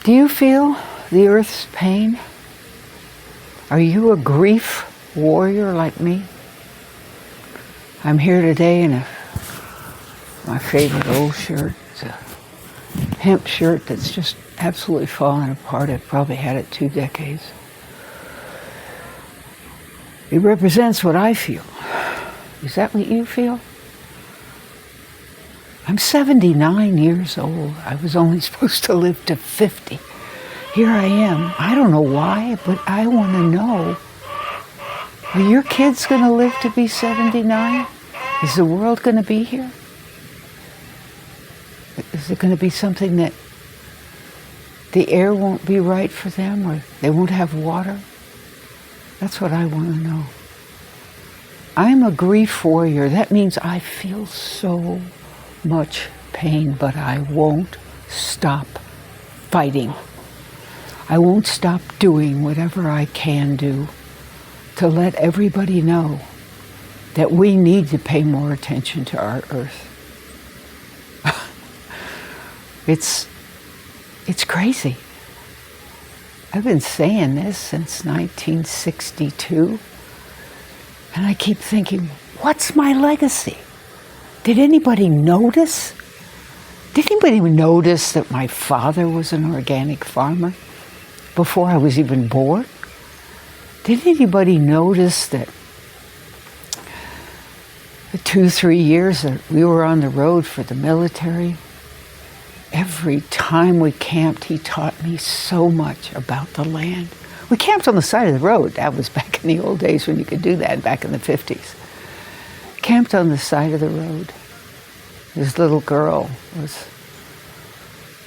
Do you feel the earth's pain? Are you a grief warrior like me? I'm here today in my favorite old shirt. It's a hemp shirt that's just absolutely fallen apart. I've probably had it 2 decades. It represents what I feel. Is that what you feel? I'm 79 years old. I was only supposed to live to 50. Here I am. I don't know why, but I want to know. Are your kids going to live to be 79? Is the world going to be here? Is it going to be something that the air won't be right for them, or they won't have water? That's what I want to know. I'm a grief warrior. That means I feel so much pain, but I won't stop fighting. I won't stop doing whatever I can do to let everybody know that we need to pay more attention to our earth. It's crazy. I've been saying this since 1962, and I keep thinking, what's my legacy? Did anybody notice? Did anybody notice that my father was an organic farmer before I was even born? Did anybody notice that the 2-3 years that we were on the road for the military, every time we camped, he taught me so much about the land. We camped on the side of the road. That was back in the old days when you could do that, back in the 50s. Camped on the side of the road. This little girl was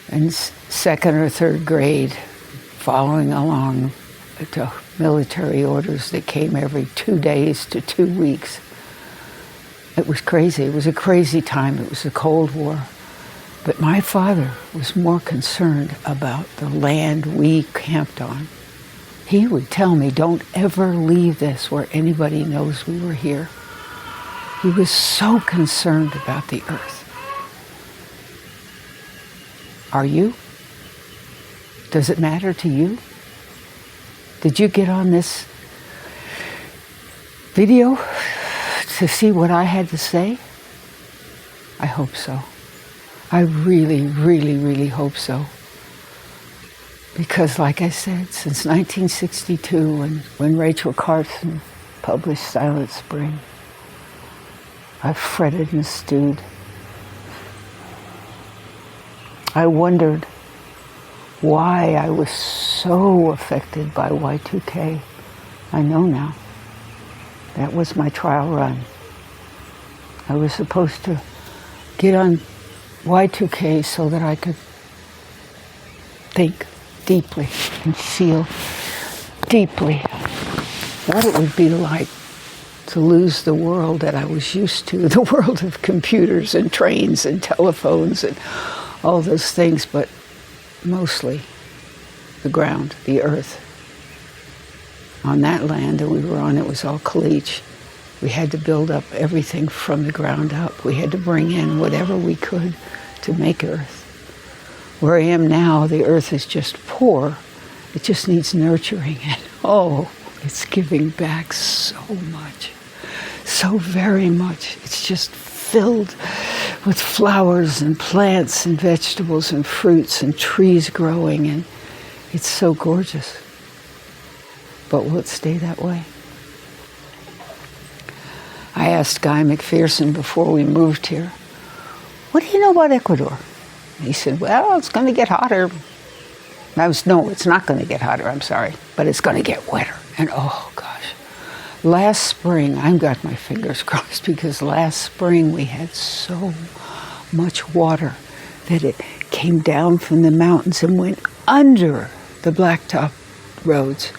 in 2nd or 3rd grade, following along the military orders that came every 2 days to 2 weeks. It was crazy. It was a crazy time. It was the Cold War. But my father was more concerned about the land we camped on. He would tell me, don't ever leave this where anybody knows we were here. He was so concerned about the earth. Are you? Does it matter to you? Did you get on this video to see what I had to say? I hope so. I really, really, really hope so. Because like I said, since 1962, when Rachel Carson published Silent Spring, I've fretted and stewed. I wondered why I was so affected by Y2K. I know now. That was my trial run. I was supposed to get on Y2K so that I could think deeply and feel deeply what it would be like to lose the world that I was used to, the world of computers and trains and telephones and all those things, but mostly the ground, the earth. On that land that we were on, it was all caliche. We had to build up everything from the ground up. We had to bring in whatever we could to make earth. Where I am now, the earth is just poor. It just needs nurturing. And oh, it's giving back so much. So very much. It's just filled with flowers and plants and vegetables and fruits and trees growing. And it's so gorgeous. But will it stay that way? I asked Guy McPherson before we moved here, what do you know about Ecuador? And he said, well, it's going to get hotter. No, it's not going to get hotter, I'm sorry, but it's going to get wetter. And oh gosh, last spring, I've got my fingers crossed because last spring we had so much water that it came down from the mountains and went under the blacktop roads,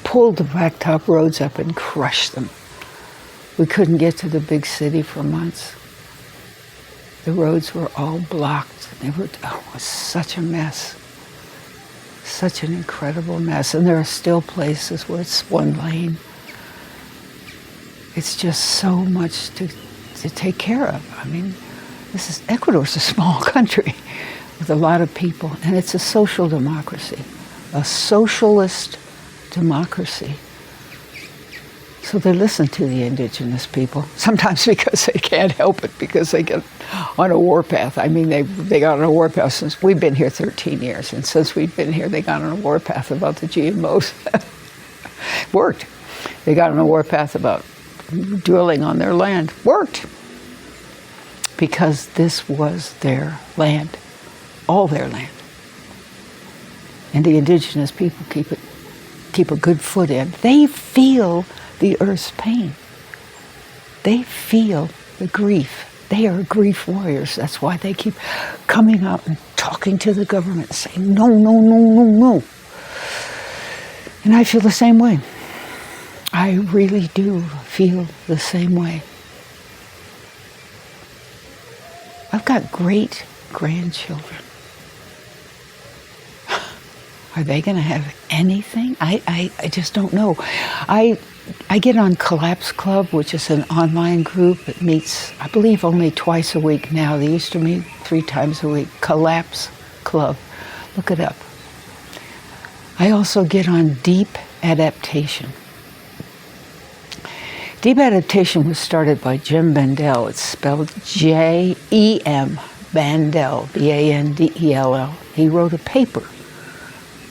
pulled the blacktop roads up and crushed them. We couldn't get to the big city for months. The roads were all blocked. It was such a mess. Such an incredible mess. And there are still places where it's one lane. It's just so much to take care of. I mean, Ecuador's a small country. with a lot of people, and it's a social democracy, a socialist democracy. So they listen to the indigenous people, sometimes because they can't help it, because they get on a warpath. I mean, they got on a warpath since we've been here 13 years, and since we've been here, they got on a warpath about the GMOs. Worked. They got on a warpath about dwelling on their land. Worked. Because this was their land, all their land. And the indigenous people keep a good foot in. They feel the earth's pain. They feel the grief. They are grief warriors. That's why they keep coming out and talking to the government, saying, no, no, no, no, no. And I feel the same way. I really do feel the same way. I've got great grandchildren. Are they going to have anything? I just don't know. I get on Collapse Club, which is an online group. It meets, I believe, only twice a week now. They used to meet 3 times a week. Collapse Club. Look it up. I also get on Deep Adaptation. Deep Adaptation was started by Jim Bandel. It's spelled J-E-M, Bandel, B-A-N-D-E-L-L. He wrote a paper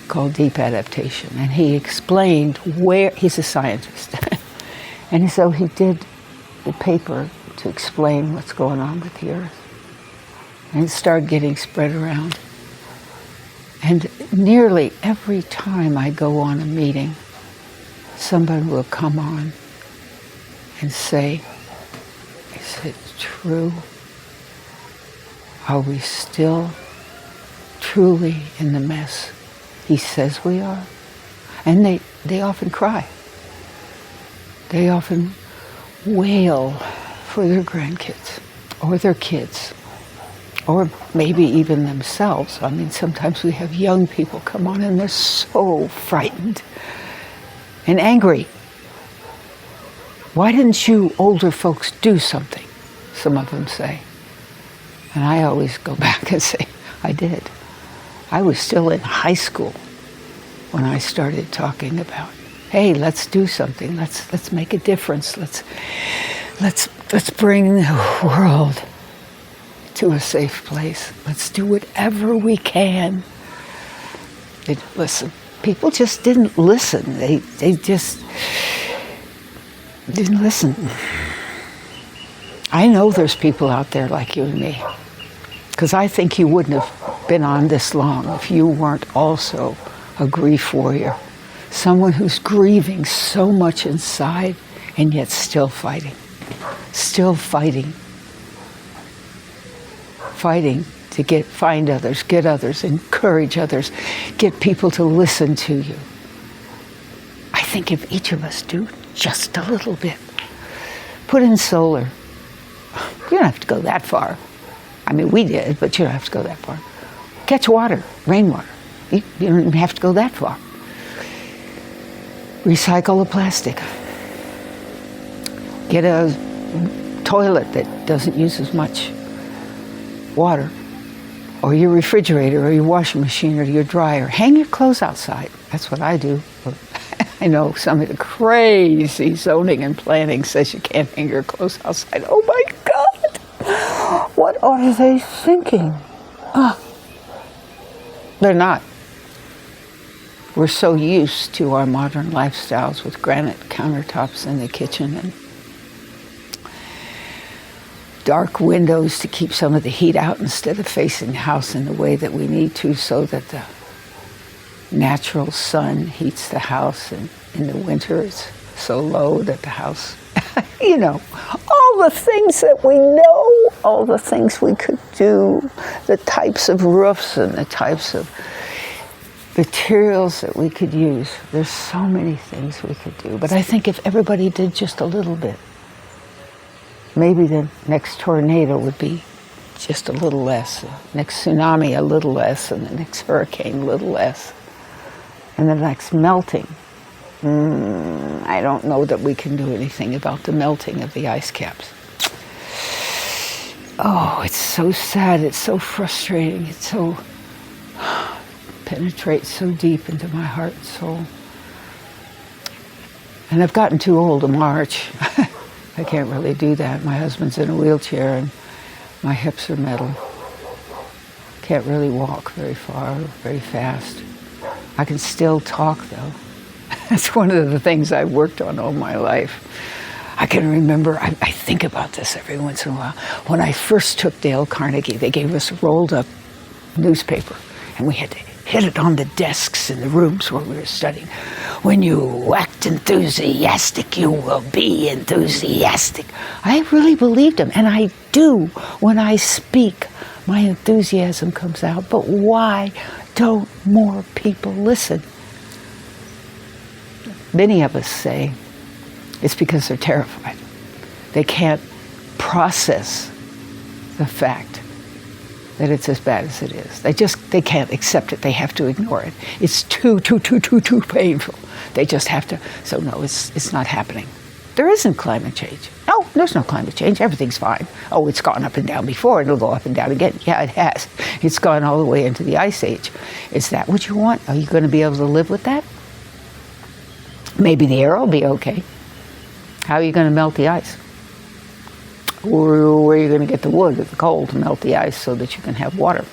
called Deep Adaptation, and he explained where, he's a scientist, and so he did the paper to explain what's going on with the earth. And it started getting spread around. And nearly every time I go on a meeting, somebody will come on and say, is it true? Are we still truly in the mess he says we are? And they often cry. They often wail for their grandkids or their kids, or maybe even themselves. I mean, sometimes we have young people come on and they're so frightened and angry. Why didn't you older folks do something? Some of them say. And I always go back and say, I did. I was still in high school when I started talking about, hey, let's do something. Let's make a difference. Let's bring the world to a safe place. Let's do whatever we can. Listen, people just didn't listen. They just didn't listen. I know there's people out there like you and me, because I think you wouldn't have been on this long if you weren't also a grief warrior, someone who's grieving so much inside and yet still fighting to find others, get others, encourage others, get people to listen to you. I think if each of us do just a little bit, put in solar. You don't have to go that far. I mean, we did, but you don't have to go that far. Catch water, rainwater. You don't even have to go that far. Recycle the plastic. Get a toilet that doesn't use as much water, or your refrigerator, or your washing machine, or your dryer. Hang your clothes outside. That's what I do. I know some of the crazy zoning and planning says you can't hang your clothes outside. Oh my God! What are they thinking? They're not. We're so used to our modern lifestyles with granite countertops in the kitchen and dark windows to keep some of the heat out instead of facing the house in the way that we need to, so that the natural sun heats the house, and in the winter it's so low that the house, you know, all the things that we know, all the things we could do, the types of roofs and the types of materials that we could use. There's so many things we could do. But I think if everybody did just a little bit, maybe the next tornado would be just a little less, the next tsunami a little less, and the next hurricane a little less, and the next melting. I don't know that we can do anything about the melting of the ice caps. oh, it's so sad, it's so frustrating, it's so, penetrates so deep into my heart and soul. And I've gotten too old to march. I can't really do that. My husband's in a wheelchair and my hips are metal. Can't really walk very far, very fast. I can still talk though. That's one of the things I've worked on all my life. I can remember, I think about this every once in a while. When I first took Dale Carnegie, they gave us a rolled up newspaper and we had to hit it on the desks in the rooms where we were studying. When you act enthusiastic, you will be enthusiastic. I really believed him, and I do. When I speak, my enthusiasm comes out. But why don't more people listen? Many of us say it's because they're terrified. They can't process the fact that it's as bad as it is. They can't accept it. They have to ignore it. It's too painful. They just have to. So no, it's not happening. There isn't climate change. No, there's no climate change. Everything's fine. Oh, it's gone up and down before. It'll go up and down again. Yeah, it has. It's gone all the way into the ice age. Is that what you want? Are you going to be able to live with that? Maybe the air will be okay. How are you going to melt the ice? Or where are you going to get the wood or the coal to melt the ice so that you can have water?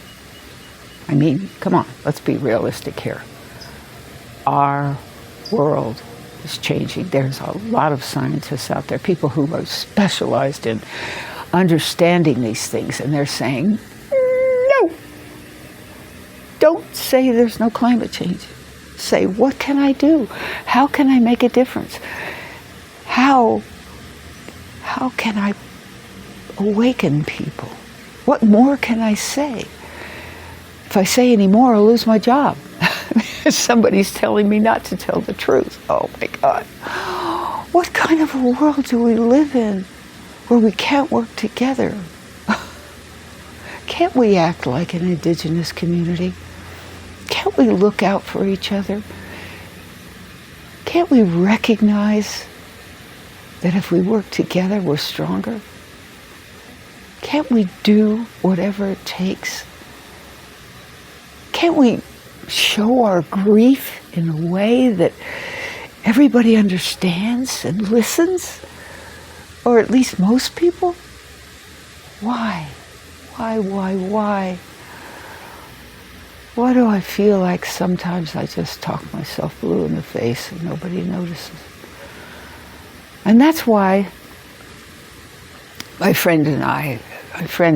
I mean, come on, let's be realistic here. Our world is changing. There's a lot of scientists out there, people who are specialized in understanding these things, and they're saying, no, don't say there's no climate change. Say, what can I do? How can I make a difference? How can I awaken people? What more can I say? If I say any more, I'll lose my job. Somebody's telling me not to tell the truth. Oh my God. What kind of a world do we live in where we can't work together? Can't we act like an indigenous community? Can't we look out for each other? Can't we recognize that if we work together, we're stronger? Can't we do whatever it takes? Can't we show our grief in a way that everybody understands and listens? Or at least most people? Why? Why? Why do I feel like sometimes I just talk myself blue in the face and nobody notices? And that's why my friend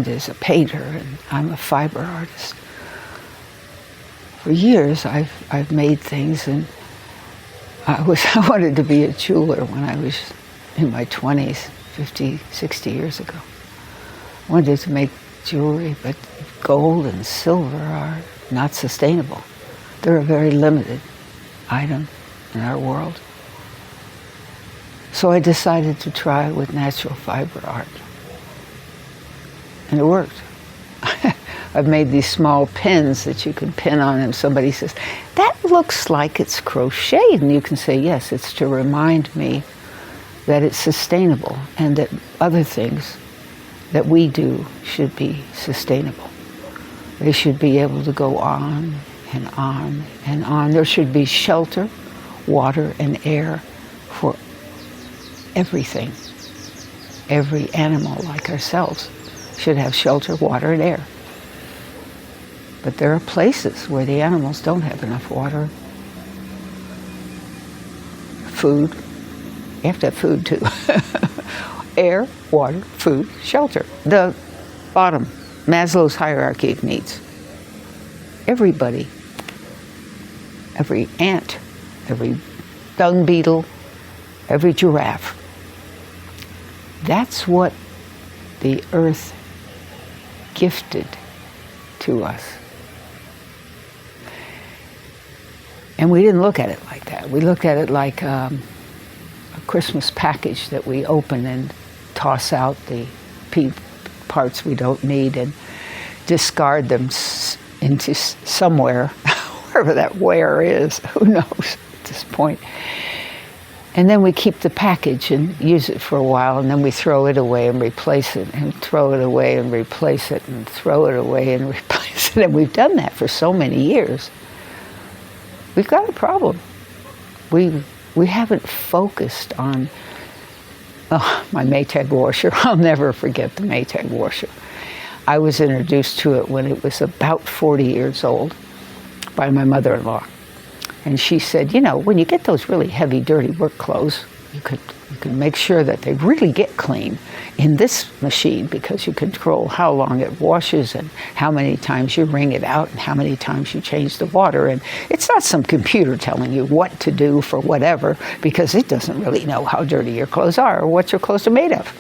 is a painter and I'm a fiber artist. For years I've made things, and I wanted to be a jeweler when I was in my 20s, 50, 60 years ago. I wanted to make jewelry, but gold and silver are not sustainable. They're a very limited item in our world. So I decided to try with natural fiber art. And it worked. I've made these small pins that you can pin on, and somebody says, that looks like it's crocheted. And you can say, yes, it's to remind me that it's sustainable and that other things that we do should be sustainable. They should be able to go on and on and on. There should be shelter, water, and air for everything. Every animal like ourselves should have shelter, water, and air. But there are places where the animals don't have enough water, food. You have to have food too. Air, water, food, shelter. The bottom, Maslow's hierarchy of needs. Everybody, every ant, every dung beetle, every giraffe. That's what the earth gifted to us. And we didn't look at it like that. We looked at it like a Christmas package that we open and toss out the parts we don't need and discard them into somewhere, wherever that where is, who knows at this point. And then we keep the package and use it for a while, and then we throw it away and replace it, and throw it away and replace it, and throw it away and replace it. And we've done that for so many years. We've got a problem. We haven't focused on, my Maytag washer. I'll never forget the Maytag washer. I was introduced to it when it was about 40 years old by my mother-in-law. And she said, you know, when you get those really heavy, dirty work clothes, you could make sure that they really get clean in this machine, because you control how long it washes and how many times you wring it out and how many times you change the water. And it's not some computer telling you what to do for whatever, because it doesn't really know how dirty your clothes are or what your clothes are made of.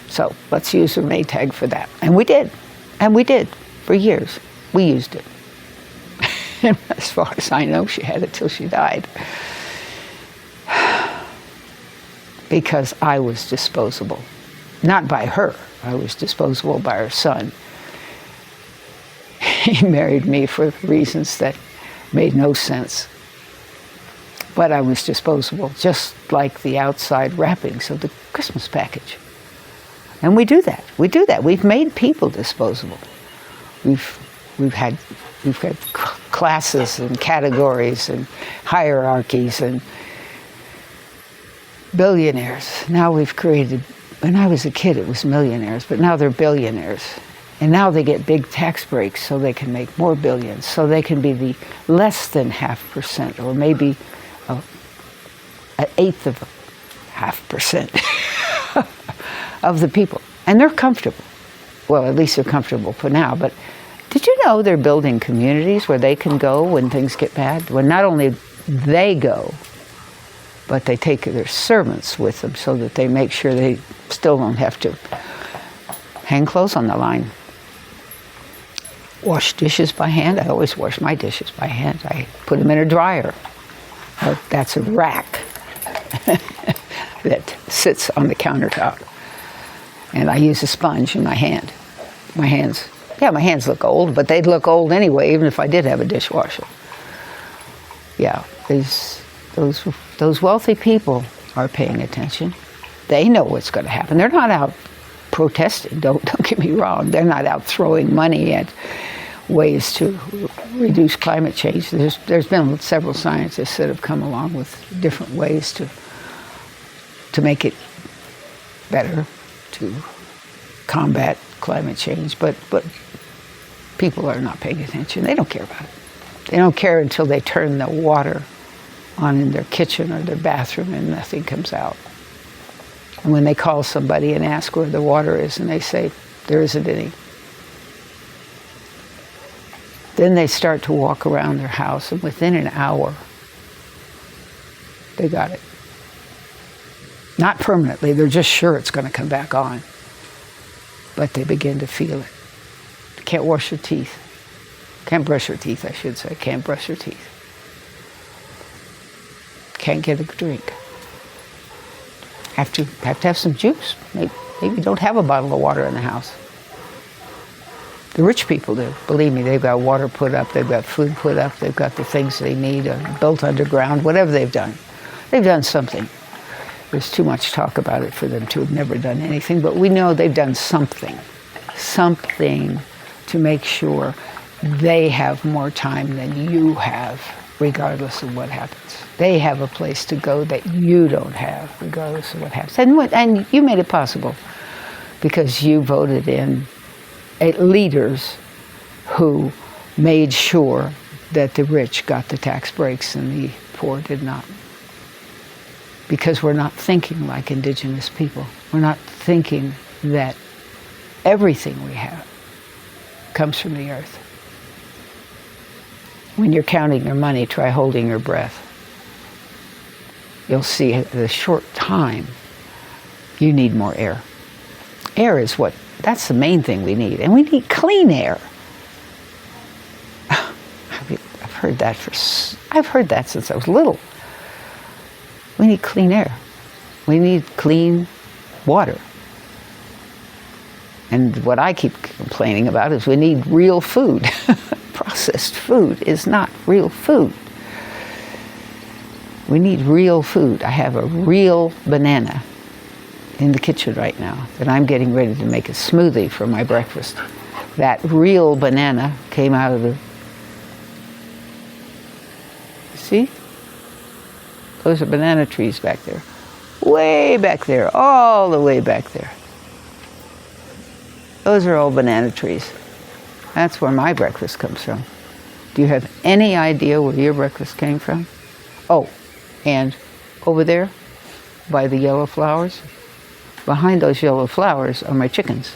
So let's use a Maytag for that. And we did. And we did. For years. We used it. And as far as I know, she had it till she died. Because I was disposable. Not by her. I was disposable by her son. He married me for reasons that made no sense. But I was disposable, just like the outside wrappings of the Christmas package. And we do that. We do that. We've made people disposable. We've had classes and categories and hierarchies and billionaires. Now we've created, when I was a kid it was millionaires, but now they're billionaires. And now they get big tax breaks so they can make more billions, so they can be the less than 0.5%, or maybe an eighth of 0.5% of the people. And they're comfortable. Well, at least they're comfortable for now, but did you know they're building communities where they can go when things get bad? When not only they go, but they take their servants with them so that they make sure they still don't have to hang clothes on the line. Wash dishes by hand. I always wash my dishes by hand. I put them in a dryer. That's a rack that sits on the countertop. And I use a sponge in my hand. My hands look old, but they'd look old anyway, even if I did have a dishwasher. Yeah, those wealthy people are paying attention. They know what's going to happen. They're not out protesting, don't get me wrong. They're not out throwing money at ways to reduce climate change. There's been several scientists that have come along with different ways to make it better, to combat climate change, but people are not paying attention. They don't care about it. They don't care until they turn the water on in their kitchen or their bathroom and nothing comes out. And when they call somebody and ask where the water is, and they say, there isn't any, then they start to walk around their house, and within an hour, they got it. Not permanently, they're just sure it's going to come back on. But they begin to feel it. Can't wash your teeth. Can't brush your teeth, I should say. Can't brush your teeth. Can't get a drink. Have to have some juice. Maybe don't have a bottle of water in the house. The rich people do. Believe me, they've got water put up, they've got food put up, they've got the things they need built underground, whatever they've done. They've done something. There's too much talk about it for them to have never done anything, but we know they've done something to make sure they have more time than you have, regardless of what happens. They have a place to go that you don't have, regardless of what happens. And you made it possible because you voted in leaders who made sure that the rich got the tax breaks and the poor did not. Because we're not thinking like indigenous people. We're not thinking that everything we have comes from the earth. When you're counting your money, try holding your breath. You'll see at a short time, you need more air. Air is that's the main thing we need. And we need clean air. I've heard that since I was little. We need clean air. We need clean water. And what I keep complaining about is we need real food. Processed food is not real food. We need real food. I have a real banana in the kitchen right now that I'm getting ready to make a smoothie for my breakfast. That real banana came out of the... See? Those are banana trees back there. Way back there, all the way back there. Those are all banana trees. That's where my breakfast comes from. Do you have any idea where your breakfast came from? Oh, and over there, by the yellow flowers, behind those yellow flowers are my chickens.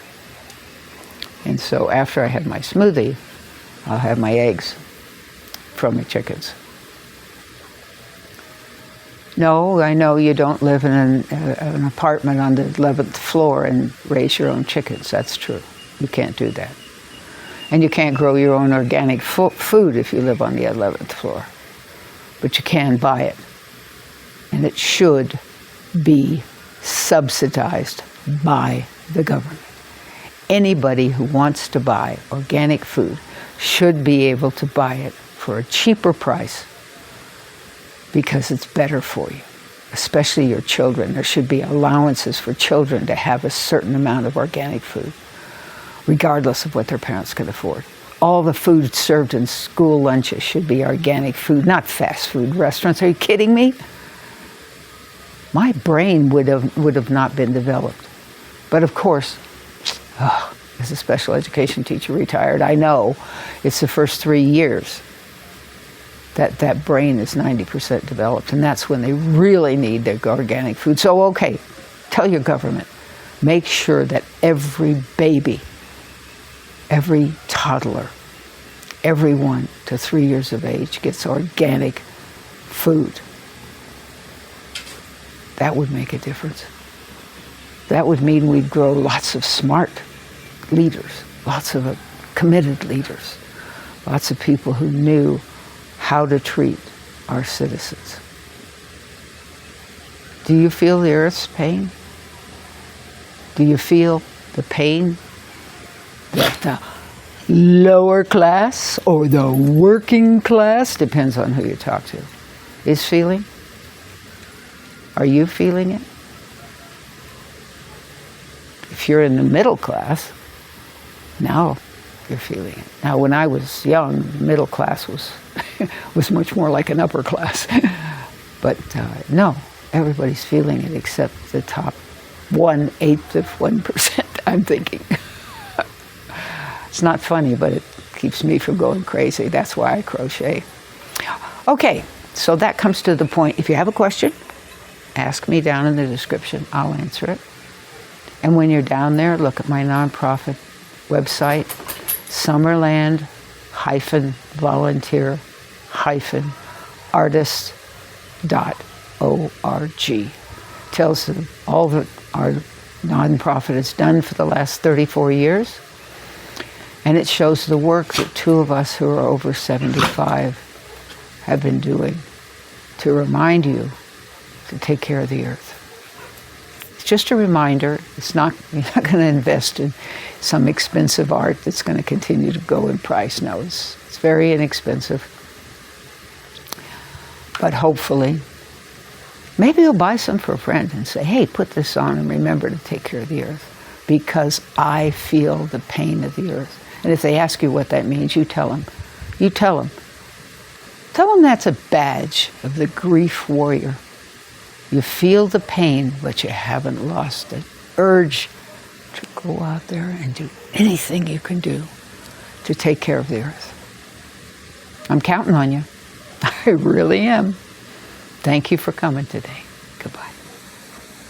And so after I have my smoothie, I'll have my eggs from my chickens. No, I know you don't live in an apartment on the 11th floor and raise your own chickens. That's true. You can't do that. And you can't grow your own organic food if you live on the 11th floor. But you can buy it. And it should be subsidized by the government. Anybody who wants to buy organic food should be able to buy it for a cheaper price because it's better for you, especially your children. There should be allowances for children to have a certain amount of organic food, regardless of what their parents can afford. All the food served in school lunches should be organic food, not fast food restaurants. Are you kidding me? My brain would have not been developed. But of course, as a special education teacher retired, I know it's the first 3 years that brain is 90% developed, and that's when they really need their organic food. So, okay, tell your government, make sure that every baby, every toddler, every 1 to 3 years of age gets organic food. That would make a difference. That would mean we'd grow lots of smart leaders, lots of committed leaders, lots of people who knew how to treat our citizens. Do you feel the earth's pain? Do you feel the pain that the lower class or the working class, depends on who you talk to, is feeling? Are you feeling it? If you're in the middle class, now you're feeling it. Now, when I was young, middle class was was much more like an upper class. But no, everybody's feeling it except the top 1/8 of 1%, I'm thinking. It's not funny, but it keeps me from going crazy. That's why I crochet. Okay, so that comes to the point. If you have a question, ask me down in the description. I'll answer it. And when you're down there, look at my nonprofit website, summerland-volunteer-artist.org. Tells them all that our nonprofit has done for the last 34 years. And it shows the work that 2 of us who are over 75 have been doing to remind you to take care of the earth. It's just a reminder. You're not going to invest in some expensive art that's going to continue to go in price. No, it's very inexpensive. But hopefully, maybe you'll buy some for a friend and say, hey, put this on and remember to take care of the earth, because I feel the pain of the earth. And if they ask you what that means, you tell them. You tell them. Tell them that's a badge of the grief warrior. You feel the pain, but you haven't lost the urge to go out there and do anything you can do to take care of the earth. I'm counting on you. I really am. Thank you for coming today. Goodbye.